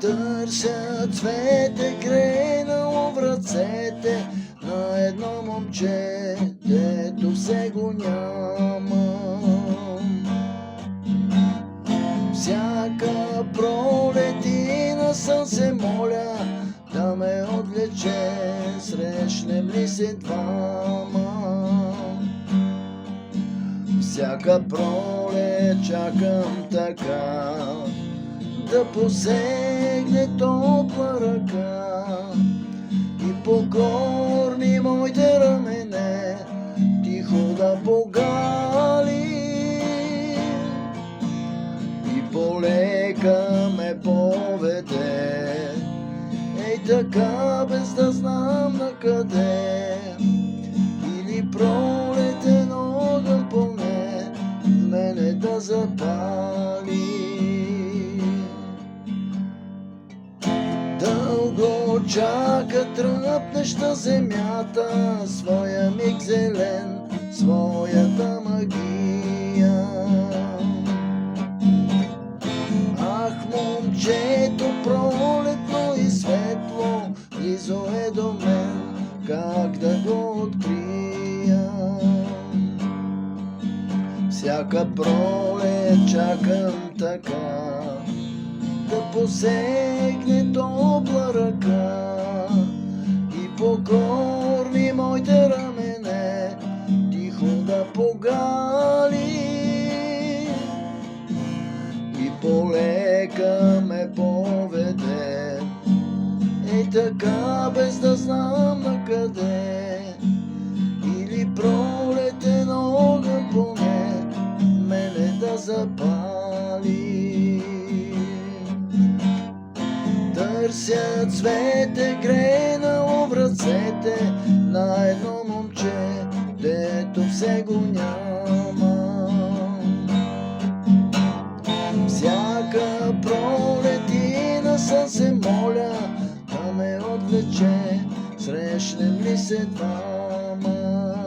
Търся цвете, грейнало в ръцете на едно момче, дето все го няма. Всяка пролет и насън се моля да ме отвлече, срещнем ли се двама. Всяка пролет чакам така да посегне топла ръка и покорни моите рамене тихо да погали и полека ме поведе, ей така без да знам на къде. Или пролетен огън поне в мене да запали. Дълго чака тръпнеща земята, своя миг зелен, своята магия. Ах, момчето пролетно и светло, близо е до мен, как да го открия. Всяка пролет чакам така да посегне топла ръка и покорни моите рамене тихо да погали и полека ме поведе, ей така без да знам на къде. Или пролетен огън поне мене да запали. Търся цвете, грейнало в ръцете на едно момче, дето все го няма. Всяка пролет и насън се моля да ме отвлече, срещнем ли се двама.